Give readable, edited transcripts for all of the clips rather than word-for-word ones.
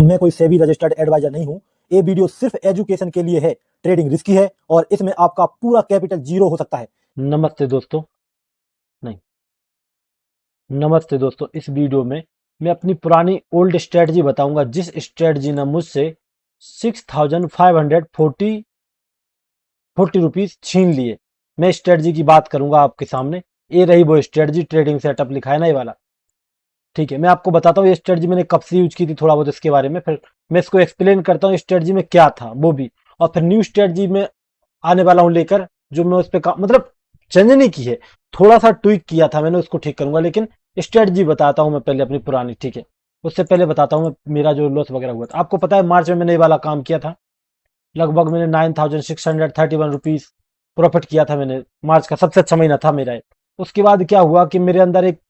मैं कोई SEBI registered adviser नहीं हूं। ये वीडियो सिर्फ एजुकेशन के लिए है। ट्रेडिंग रिस्की है और इसमें आपका पूरा कैपिटल जीरो हो सकता है। नमस्ते दोस्तों। नहीं, नमस्ते दोस्तों। इस वीडियो में मैं अपनी पुरानी ओल्ड स्ट्रेटजी बताऊंगा, जिस स्ट्रेटजी ने मुझसे 6540 रुपीज छीन लिए। मैं स्ट्रेटजी की बात करूंगा आपके सामने। ये रही वो स्ट्रेटजी, ट्रेडिंग सेटअप लिखा है ना ये वाला। ठीक है, मैं आपको बताता हूँ ये स्ट्रेटजी मैंने कब से यूज की थी, थोड़ा बहुत इसके बारे में, फिर मैं इसको एक्सप्लेन करता हूँ स्ट्रेटजी में क्या था वो भी, और फिर न्यू स्ट्रेटजी में आने वाला हूँ लेकर, जो मैं उस पर मतलब चेंज नहीं की है, थोड़ा सा ट्वीक किया था मैंने, उसको ठीक करूंगा। लेकिन स्ट्रेटजी बताता हूँ मैं पहले अपनी पुरानी। ठीक है, उससे पहले बताता हूँ मैं मेरा जो लॉस वगैरह हुआ था। आपको पता है मार्च में मैंने ये वाला काम किया था, लगभग मैंने 9631 रुपीज प्रॉफिट किया था मैंने। मार्च का सबसे अच्छा महीना था मेरा ये। उसके बाद क्या हुआ कि मेरे अंदर एक,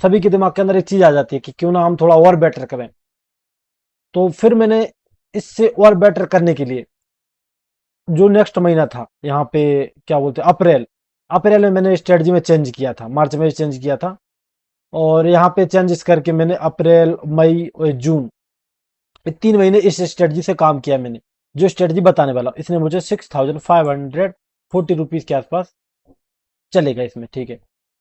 सभी के दिमाग के अंदर एक चीज आ जाती है कि क्यों ना हम थोड़ा और बेटर करें। तो फिर मैंने इससे और बेटर करने के लिए जो नेक्स्ट महीना था, यहाँ पे क्या बोलते हैं, अप्रैल, अप्रैल में मैंने स्ट्रेटजी में चेंज किया था, मार्च में चेंज किया था, और यहाँ पे चेंजेस करके मैंने अप्रैल, मई और जून, ये 3 महीने इस स्ट्रेटजी से काम किया मैंने। जो स्ट्रेटजी बताने वाला इसने मुझे 6540 रुपीज के आसपास चलेगा इसमें। ठीक है,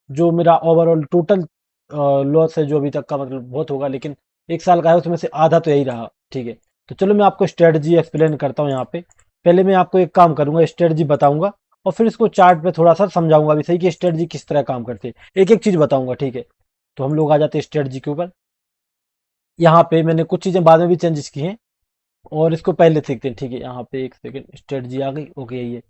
जो मेरा ओवरऑल टोटल लॉस है जो अभी तक का, मतलब बहुत होगा, लेकिन 1 साल का है, उसमें से आधा तो यही रहा। ठीक है, तो चलो मैं आपको स्ट्रेटजी एक्सप्लेन करता हूँ यहाँ पे। पहले मैं आपको एक काम करूंगा, स्ट्रेटजी बताऊंगा, और फिर इसको चार्ट पे थोड़ा सा समझाऊंगा भी सही कि स्ट्रेटजी किस तरह काम करती है, एक एक चीज बताऊंगा। ठीक है, तो हम लोग आ जाते हैं स्ट्रेटजी के ऊपर। यहाँ पे मैंने कुछ चीजें बाद में भी चेंजेस की हैं, और इसको पहले सीखते हैं। ठीक है, यहाँ पे एक सेकंड, स्ट्रेटजी आ गई, ओके यही है।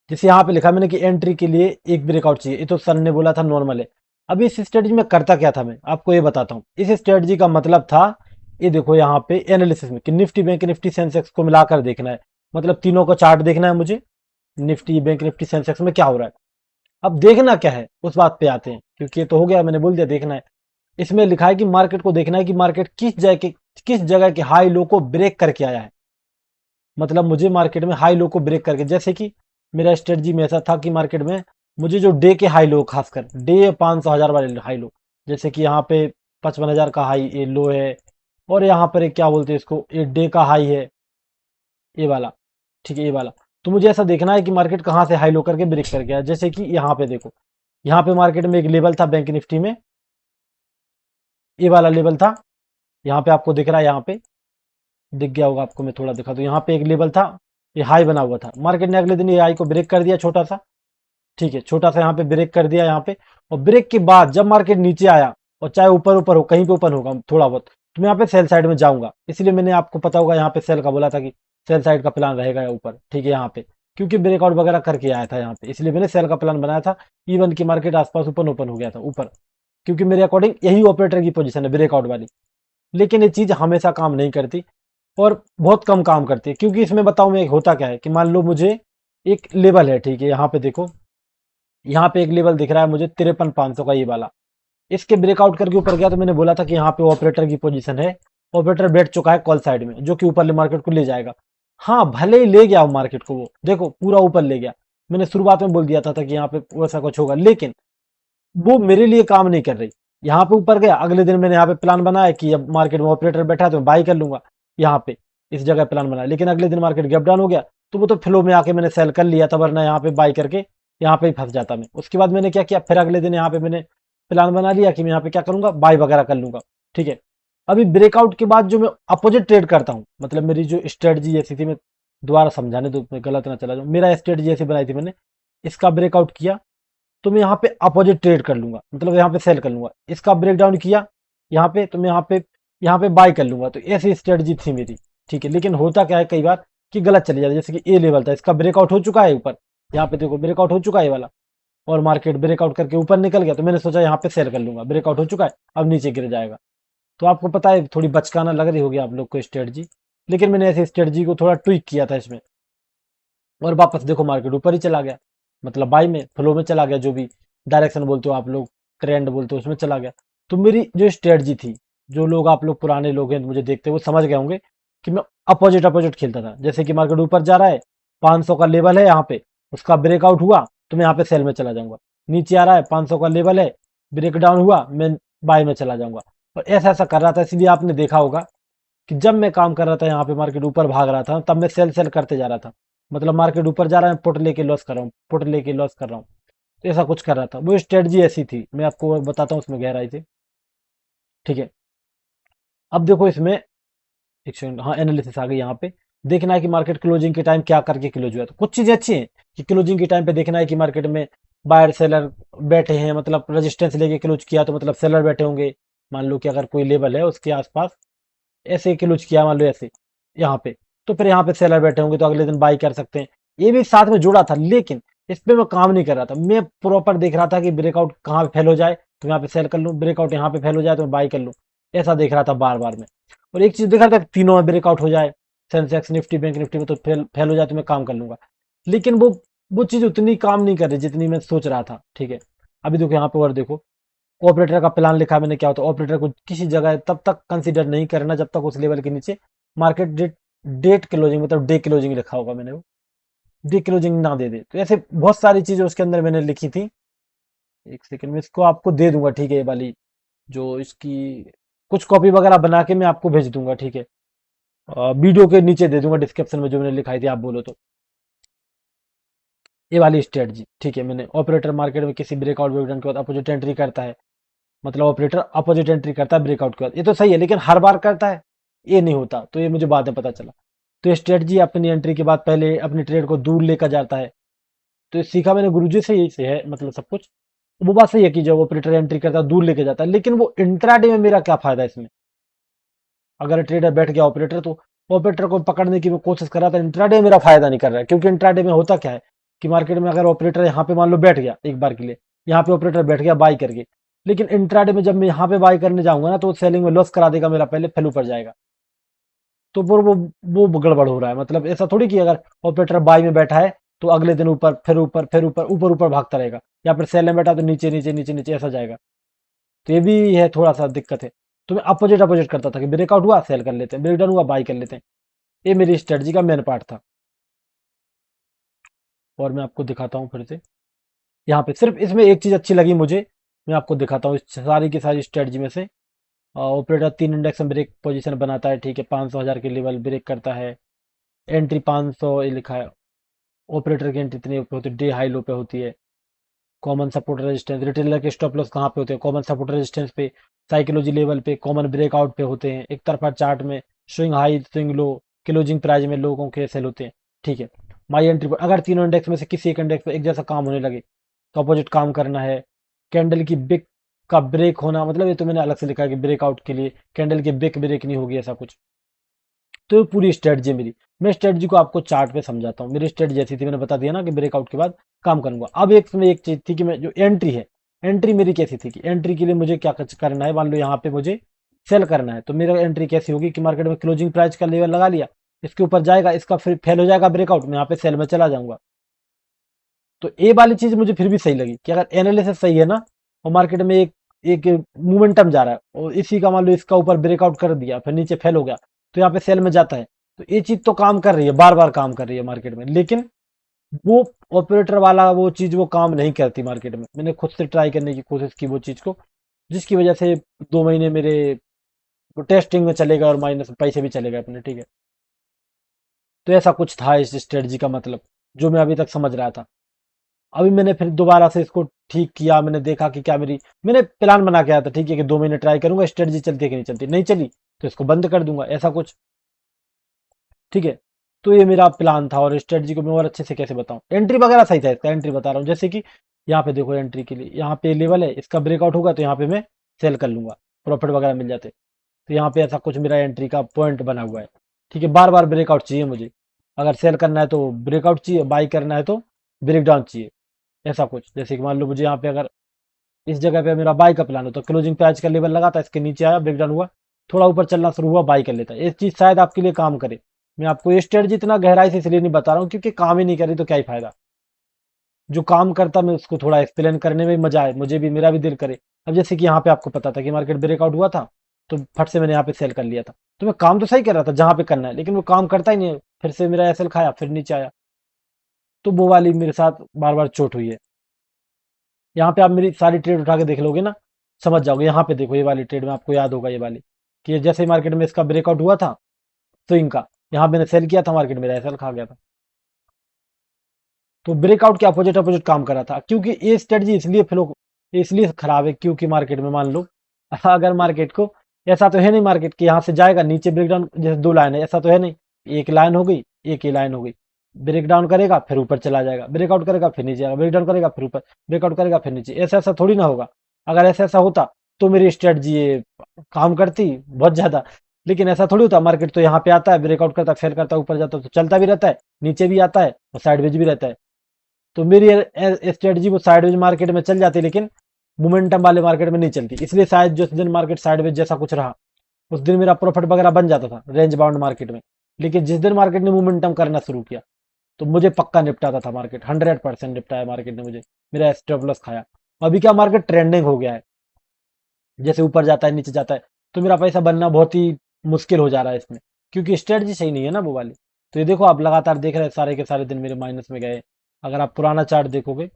जैसे यहाँ पे लिखा मैंने कि एंट्री के लिए एक ब्रेकआउट चाहिए, ये तो सर ने बोला था नॉर्मल है। अभी इस स्ट्रेटजी में करता क्या था मैं आपको ये बताता हूँ। इस स्ट्रेटजी का मतलब था, ये देखो यहाँ पे एनालिसिस में कि निफ्टी, बैंक निफ्टी, सेंसेक्स को मिलाकर देखना है, मतलब तीनों का चार्ट देखना है मुझे, निफ्टी, बैंक निफ्टी, सेंसेक्स में क्या हो रहा है। अब देखना क्या है उस बात पे आते हैं, क्योंकि ये तो हो गया, मैंने बोल दिया देखना है। इसमें लिखा है कि मार्केट को देखना है कि मार्केट किस जगह के हाई लो को ब्रेक करके आया है। मतलब मुझे मार्केट में हाई लो को ब्रेक करके, जैसे कि मेरा स्ट्रेटजी में ऐसा था कि मार्केट में मुझे जो डे के हाई लो, खासकर डे 500 हजार वाले हाई लो, जैसे कि यहाँ पे 55 हजार का हाई ये लो है, और यहाँ पर एक क्या बोलते हैं इसको, ये डे का हाई है ये वाला। ठीक है, ये वाला। तो मुझे ऐसा देखना है कि मार्केट कहाँ से हाई लो करके ब्रेक कर गया। जैसे कि यहाँ पे देखो, यहाँ पे मार्केट में एक लेवल था बैंक निफ्टी में, ये वाला लेवल था, यहाँ पे आपको दिख रहा है, यहाँ पे दिख गया होगा आपको, मैं थोड़ा दिखा दूं। यहाँ पे एक लेवल था, ये हाई बना हुआ था, मार्केट ने अगले दिन ये हाई को ब्रेक कर दिया छोटा सा। ठीक है, छोटा सा यहाँ पे ब्रेक कर दिया यहाँ पे, और ब्रेक के बाद जब मार्केट नीचे आया, और चाहे ऊपर ऊपर हो, कहीं पे ओपन होगा थोड़ा बहुत, तो मैं यहाँ पे सेल साइड में जाऊंगा। इसलिए मैंने आपको पता होगा यहाँ पे सेल का बोला था कि सेल साइड का प्लान रहेगा या ऊपर। ठीक है, यहाँ पे क्योंकि ब्रेकआउट वगैरह करके आया था यहाँ पे, इसलिए मैंने सेल का प्लान बनाया था। इवन की मार्केट आसपास ओपन ओपन हो गया था ऊपर, क्योंकि मेरे अकॉर्डिंग यही ऑपरेटर की पोजीशन है ब्रेकआउट वाली। लेकिन ये चीज हमेशा काम नहीं करती, और बहुत कम काम करती है, क्योंकि इसमें बताऊं मैं, होता क्या है कि मान लो मुझे एक लेवल है, ठीक है, यहाँ पे देखो, यहाँ पे एक लेवल दिख रहा है मुझे 53,500 का, ये वाला। इसके ब्रेकआउट करके ऊपर गया, तो मैंने बोला था कि यहाँ पे ऑपरेटर की पोजीशन है, ऑपरेटर बैठ चुका है कॉल साइड में, जो कि ऊपर मार्केट को ले जाएगा। हाँ, भले ही ले गया मार्केट को, वो देखो पूरा ऊपर ले गया। मैंने शुरुआत में बोल दिया था कि यहाँ पे वैसा कुछ होगा, लेकिन वो मेरे लिए काम नहीं कर रही। यहाँ पे ऊपर गया, अगले दिन मैंने यहाँ पे प्लान बनाया कि अब मार्केट में ऑपरेटर बैठा है तो मैं बाई कर लूंगा, यहाँ पे इस जगह प्लान बनाया। लेकिन अगले दिन मार्केट गैप डाउन हो गया, तो वो तो फ्लो में आके मैंने सेल कर लिया था, वरना यहाँ पे बाई करके यहाँ पे ही फंस जाता मैं। उसके बाद मैंने क्या किया, फिर अगले दिन यहाँ पे मैंने प्लान बना लिया कि मैं यहाँ पे क्या करूंगा, बाई वगैरह कर लूंगा। ठीक है, अभी ब्रेकआउट के बाद जो मैं अपोजिट ट्रेड करता हूँ, मतलब मेरी जो स्ट्रेटजी ऐसी थी, मैं दोबारा समझाने दो, मैं गलत ना चला जाऊँ। मेरा स्ट्रेटजी ऐसी बनाई थी मैंने, इसका ब्रेकआउट किया तो मैं यहाँ पे अपोजिट ट्रेड कर लूंगा, मतलब यहाँ पे सेल कर लूंगा। इसका ब्रेक डाउन किया यहाँ पे, तो मैं यहाँ पे बाय कर लूंगा। तो ऐसी स्ट्रेटजी थी मेरी। ठीक है, लेकिन होता क्या है कई बार कि गलत चली जाती है। जैसे कि ए लेवल था, इसका ब्रेकआउट हो चुका है ऊपर, यहाँ पे देखो ब्रेकआउट हो चुका है ये वाला, और मार्केट ब्रेकआउट करके ऊपर निकल गया, तो मैंने सोचा यहाँ पे सेल कर लूंगा, ब्रेकआउट हो चुका है, अब नीचे गिर जाएगा। तो आपको पता है थोड़ी बचकाना लग रही होगी आप लोग को स्ट्रेटजी, लेकिन मैंने ऐसी स्ट्रेटजी को थोड़ा ट्विक किया था इसमें, और वापस देखो मार्केट ऊपर ही चला गया, मतलब बाई में, फ्लो में चला गया, जो भी डायरेक्शन बोलते हो आप लोग, ट्रेंड बोलते हो, उसमें चला गया। तो मेरी जो स्ट्रेटजी थी, जो लोग, आप लोग पुराने लोग हैं मुझे देखते वो समझ गए होंगे कि मैं अपोजिट अपोजिट खेलता था। जैसे कि मार्केट ऊपर जा रहा है, 500 का लेवल है यहाँ पे, उसका ब्रेकआउट हुआ तो मैं यहाँ पे सेल में चला जाऊंगा। नीचे आ रहा है, 500 का लेवल है, ब्रेक डाउन हुआ, मैं बाय में चला जाऊंगा। और ऐसा ऐसा कर रहा था, इसलिए आपने देखा होगा कि जब मैं काम कर रहा था यहाँ पे मार्केट ऊपर भाग रहा था तब मैं सेल सेल करते जा रहा था, मतलब मार्केट ऊपर जा रहा है पुट लेके लॉस कर रहा हूँ, पुट लेके लॉस कर रहा हूँ। तो ऐसा कुछ कर रहा था, वो स्ट्रेटजी ऐसी थी, मैं आपको बताता हूँ उसमें गहराई से। ठीक है, अब देखो इसमें एक सेकंड, हाँ एनालिसिस आ गई। यहाँ पे देखना है कि मार्केट क्लोजिंग के टाइम क्या करके क्लोज हुआ। तो कुछ चीजें अच्छी हैं कि क्लोजिंग के टाइम पे देखना है कि मार्केट में बायर सेलर बैठे हैं, मतलब रेजिस्टेंस लेके क्लोज किया तो मतलब सेलर बैठे होंगे। मान लो कि अगर कोई लेवल है उसके आसपास ऐसे क्लोज किया, मान लो ऐसे यहाँ पे, तो फिर यहाँ पे सेलर बैठे होंगे तो अगले दिन बाई कर सकते हैं। ये भी साथ में जुड़ा था, लेकिन इस पे मैं काम नहीं कर रहा था, मैं प्रॉपर देख रहा था कि ब्रेकआउट कहाँ पे फेल हो जाए तो यहाँ पे सेल कर लूँ, ब्रेकआउट यहाँ पे फेल हो जाए तो मैं बाई कर लूँ। ऐसा देख रहा था बार बार में। और एक चीज देख रहा था कि तीनों में ब्रेकआउट हो जाए, सेंसेक्स निफ्टी बैंक निफ्टी में तो फेल हो जाए तो मैं काम कर लूंगा। लेकिन वो चीज उतनी काम नहीं कर रही जितनी मैं सोच रहा था। ठीक है, अभी देखो यहाँ पे और देखो, ऑपरेटर का प्लान लिखा मैंने, क्या होता है ऑपरेटर को किसी जगह तब तक कंसीडर नहीं करना जब तक उस लेवल के नीचे मार्केट डेट क्लोजिंग मतलब डे क्लोजिंग लिखा होगा मैंने, वो डे क्लोजिंग ना दे दे। तो ऐसे बहुत सारी चीजें उसके अंदर मैंने लिखी थी। एक सेकंड में इसको आपको दे दूंगा, ठीक है, ये वाली जो इसकी कुछ कॉपी वगैरह बना के मैं आपको भेज दूंगा। ठीक है, वीडियो के नीचे दे दूंगा डिस्क्रिप्शन में जो मैंने लिखाई थी, आप बोलो तो। ये वाली स्ट्रेटजी, ठीक है, मैंने ऑपरेटर मार्केट में किसी ब्रेकआउट ब्रेकडाउन के बाद अपोजिट एंट्री करता है, मतलब ऑपरेटर अपोजिट एंट्री करता है ब्रेकआउट के बाद, ये तो सही है, लेकिन हर बार करता है ये नहीं होता, तो ये मुझे बाद में पता चला। तो ये स्ट्रेटजी अपनी एंट्री के बाद पहले अपनी ट्रेड को दूर लेकर जाता है। तो ये सीखा मैंने गुरुजी से, यही से है मतलब सब कुछ। वो बात सही है कि जब ऑपरेटर एंट्री करता है दूर लेके जाता है, लेकिन वो इंट्राडे में मेरा क्या फायदा इसमें? अगर ट्रेडर बैठ गया ऑपरेटर, तो ऑपरेटर को पकड़ने की मैं कोशिश कर रहा था, इंट्राडे मेरा फायदा नहीं कर रहा है, क्योंकि इंट्राडे में होता क्या है कि मार्केट में अगर ऑपरेटर यहाँ पे मान लो बैठ गया एक बार के लिए, यहाँ पे ऑपरेटर बैठ गया बाई करके, लेकिन इंट्राडे में जब मैं यहाँ पे बाई करने जाऊंगा ना तो सेलिंग में लॉस करा देगा मेरा, पहले फेल ऊपर जाएगा। तो फिर वो गड़बड़ हो रहा है, मतलब ऐसा थोड़ी कि अगर ऑपरेटर बाई में बैठा है तो अगले दिन ऊपर फिर ऊपर फिर ऊपर ऊपर ऊपर भागता रहेगा, या फिर सेल में बैठा तो नीचे नीचे नीचे नीचे ऐसा जाएगा। तो ये भी है, थोड़ा सा दिक्कत है। तो मैं अपोजिट अपोजिट करता था कि ब्रेकआउट हुआ सेल कर लेते हैं, ब्रेकडाउन हुआ बाई कर लेते हैं। ये मेरी स्ट्रेटजी का मेन पार्ट था। और मैं आपको दिखाता हूँ फिर से, यहाँ पे सिर्फ इसमें एक चीज अच्छी लगी मुझे, मैं आपको दिखाता हूँ इस सारी की सारी स्ट्रेटजी में से। ऑपरेटर 3 इंडेक्स में ब्रेक पोजीशन बनाता है, ठीक है, 500 हजार के लेवल ब्रेक करता है, एंट्री 500 ये लिखा है। ऑपरेटर की एंट्री इतनी पे होती है, डे हाई लो पे होती है। कॉमन सपोर्ट रेजिस्टेंस, रिटेलर के स्टॉप लॉस कहाँ पे होते हैं? कॉमन सपोर्ट रेजिस्टेंस पे, साइकोलॉजी लेवल पे, कॉमन ब्रेकआउट पे होते हैं। एक तरफा चार्ट में swing high swing low, closing price में लोगों के सेल होते हैं। ठीक है, माई एंट्री पर अगर तीनों इंडेक्स में से किसी एक इंडेक्स पे एक जैसा काम होने लगे तो अपोजिट काम करना है। कैंडल की बिग का ब्रेक होना, मतलब ये तो मैंने अलग से लिखा है कि ब्रेकआउट के लिए कैंडल की बिग ब्रेक नहीं होगी, ऐसा कुछ। तो ये पूरी स्ट्रेटजी मेरी, मैं स्ट्रेटजी को आपको चार्ट पे समझाता हूँ। मेरी स्ट्रेटजी ऐसी थी, मैंने बता दिया ना कि ब्रेकआउट के बाद काम करूंगा। अब एक चीज थी कि मैं जो एंट्री है, एंट्री मेरी कैसी थी कि एंट्री के लिए मुझे क्या करना है। मान लो यहाँ पे मुझे सेल करना है, तो मेरा एंट्री कैसी होगी कि मार्केट में क्लोजिंग प्राइस का लेवल लगा लिया, इसके ऊपर जाएगा, इसका फिर फेल हो जाएगा ब्रेकआउट, मैं यहाँ पे सेल में चला जाऊंगा। तो ये वाली चीज मुझे फिर भी सही लगी कि अगर एनालिसिस सही है ना, और मार्केट में एक एक मोमेंटम जा रहा है और इसी का मान लो इसका ऊपर ब्रेकआउट कर दिया फिर नीचे फेल हो गया, तो यहाँ पे सेल में जाता है। तो ये चीज तो काम कर रही है, बार बार काम कर रही है मार्केट में, लेकिन वो ऑपरेटर वाला वो चीज वो काम नहीं करती मार्केट में। मैंने खुद से ट्राई करने की कोशिश की वो चीज को, जिसकी वजह से 2 महीने मेरे टेस्टिंग में चले गए और माइनस पैसे भी चले गए अपने। ठीक है, तो ऐसा कुछ था इस स्ट्रेटजी का मतलब, जो मैं अभी तक समझ रहा था। अभी मैंने फिर दोबारा से इसको ठीक किया, मैंने देखा कि क्या मेरी, मैंने प्लान बना के आया था, ठीक है, कि 2 महीने ट्राई करूंगा, स्ट्रेटजी चलती है कि नहीं चलती, नहीं चली तो इसको बंद कर दूंगा, ऐसा कुछ। ठीक है, तो ये मेरा प्लान था। और स्ट्रेटजी को मैं और अच्छे से कैसे बताऊं, एंट्री वगैरह सही था इसका, एंट्री बता रहा हूँ। जैसे कि यहाँ पे देखो, एंट्री के लिए यहाँ पे लेवल है, इसका ब्रेकआउट होगा तो यहाँ पे मैं सेल कर लूंगा, प्रॉफिट वगैरह मिल जाते। तो यहाँ पे ऐसा कुछ मेरा एंट्री का पॉइंट बना हुआ है। ठीक है, बार बार ब्रेकआउट चाहिए मुझे, अगर सेल करना है तो ब्रेकआउट चाहिए, बाई करना है तो ब्रेकडाउन चाहिए, ऐसा कुछ। जैसे कि मान लो मुझे यहाँ पे अगर इस जगह पे मेरा बाई का प्लान हो तो क्लोजिंग प्राइस का लेवल लगा था, इसके नीचे आया, ब्रेकडाउन हुआ, थोड़ा ऊपर चलना शुरू हुआ, बाई कर लेता है। ये चीज शायद आपके लिए काम करे। मैं आपको ये स्ट्रेटजी इतना गहराई से इसलिए नहीं बता रहा हूँ क्योंकि काम ही नहीं करी तो क्या ही फायदा। जो काम करता मैं उसको थोड़ा एक्सप्लेन करने में मजा आए, मुझे भी, मेरा भी दिल करे। अब जैसे कि यहाँ पे आपको पता था कि मार्केट ब्रेकआउट हुआ था, तो फट से मैंने यहाँ पे सेल कर लिया था। तो मैं काम तो सही कर रहा था जहां पे करना है, लेकिन वो काम करता ही नहीं है, फिर से मेरा एसएल खाया, फिर नीचे आया। तो वो वाली मेरे साथ बार बार चोट हुई है। यहाँ पे आप मेरी सारी ट्रेड उठा के देख लोगे ना, समझ जाओगे। यहाँ पे देखो, ये वाली ट्रेड में आपको याद होगा, ये वाली कि जैसे मार्केट में इसका ब्रेकआउट हुआ था, स्विंग का। यहाँ मैंने सेल किया था, मार्केट मेरा एसएल खा गया था। तो ब्रेकआउट के अपोजिट अपोजिट काम कर रहा था, क्योंकि ये स्ट्रेटजी इसलिए खराब है, क्योंकि मार्केट में मान लो अगर मार्केट को, ऐसा तो है नहीं मार्केट कि यहाँ से जाएगा नीचे ब्रेकडाउन, जैसे दो लाइन है, ऐसा तो है नहीं, एक लाइन हो गई, एक ही लाइन हो गई, ब्रेकडाउन करेगा फिर ऊपर चला जाएगा, ब्रेकआउट करेगा फिर नीचे आएगा, ब्रेकडाउन करेगा फिर ऊपर, ब्रेकआउट करेगा फिर नीचे, ऐसा ऐसा थोड़ी ना होगा। अगर ऐसा ऐसा होता तो मेरी स्ट्रेटजी ये काम करती बहुत ज्यादा, लेकिन ऐसा थोड़ी होता। मार्केट तो यहाँ पे आता है, ब्रेकआउट करता है, फेल करता है, ऊपर जाता है, तो चलता भी रहता है, नीचे भी आता है और साइडवेज भी रहता है। तो मेरी स्ट्रेटजी वो साइडवेज मार्केट में चल जाती, लेकिन मोमेंटम वाले मार्केट में नहीं चलती। इसलिए शायद जिस दिन मार्केट साइडवेज जैसा कुछ रहा, उस दिन मेरा प्रॉफिट वगैरह बन जाता था रेंज बाउंड मार्केट में। लेकिन जिस दिन मार्केट ने मोमेंटम करना शुरू किया, तो मुझे पक्का निपटाता था मार्केट, 100% निपटाया मार्केट ने मुझे, मेरा स्टॉप लॉस खाया। अभी क्या मार्केट ट्रेंडिंग हो गया है, जैसे ऊपर जाता है नीचे जाता है, तो मेरा पैसा बनना बहुत ही मुश्किल हो जा रहा है इसमें, क्योंकि स्ट्रेटजी सही नहीं है ना वो वाली। तो ये देखो, आप लगातार देख रहे हैं, सारे के सारे दिन मेरे माइनस में गए। अगर आप पुराना चार्ट देखोगे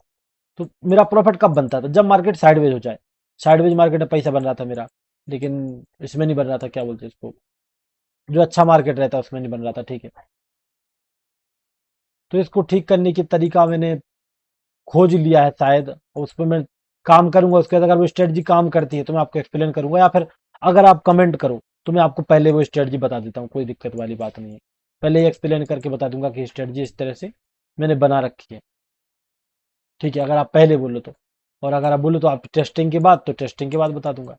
तो मेरा प्रॉफिट कब बनता था, जब मार्केट साइडवेज हो जाए। साइडवेज मार्केट में पैसा बन रहा था मेरा, लेकिन इसमें नहीं बन रहा था, क्या बोलते हैं इसको, जो अच्छा मार्केट रहता है उसमें नहीं बन रहा था, ठीक है। तो इसको ठीक करने की तरीका मैंने खोज लिया है शायद, और उस पर मैं काम करूंगा। उसके बाद अगर वो स्ट्रेटजी काम करती है तो मैं आपको एक्सप्लेन करूंगा, या फिर अगर आप कमेंट करो तो मैं आपको पहले वो स्ट्रेटजी बता देता हूँ, कोई दिक्कत वाली बात नहीं है। पहले ही एक्सप्लेन करके बता दूंगा कि स्ट्रेटजी इस तरह से मैंने बना रखी है, ठीक है, अगर आप पहले बोलो तो। और अगर आप बोलो तो आप टेस्टिंग के बाद, तो टेस्टिंग के बाद बता दूंगा।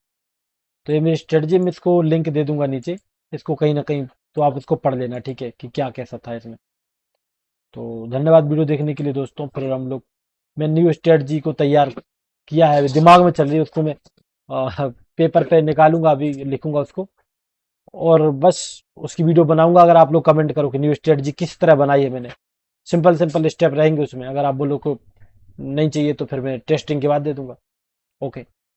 तो ये मेरी स्ट्रेटजी में इसको लिंक दे दूंगा नीचे, इसको कहीं ना कहीं, तो आप उसको पढ़ लेना, ठीक है, कि क्या कैसा था इसमें। तो धन्यवाद वीडियो देखने के लिए दोस्तों। फिर हम लोग, मैं न्यू स्ट्रेटजी को तैयार किया है, दिमाग में चल रही है, उसको मैं पेपर पे निकालूंगा, अभी लिखूंगा उसको, और बस उसकी वीडियो बनाऊंगा। अगर आप लोग कमेंट करो कि न्यू स्ट्रेटजी किस तरह बनाई है मैंने, सिंपल सिंपल स्टेप रहेंगे उसमें, अगर आप बोलो को नहीं चाहिए तो फिर मैं टेस्टिंग के बाद दे दूंगा। ओके।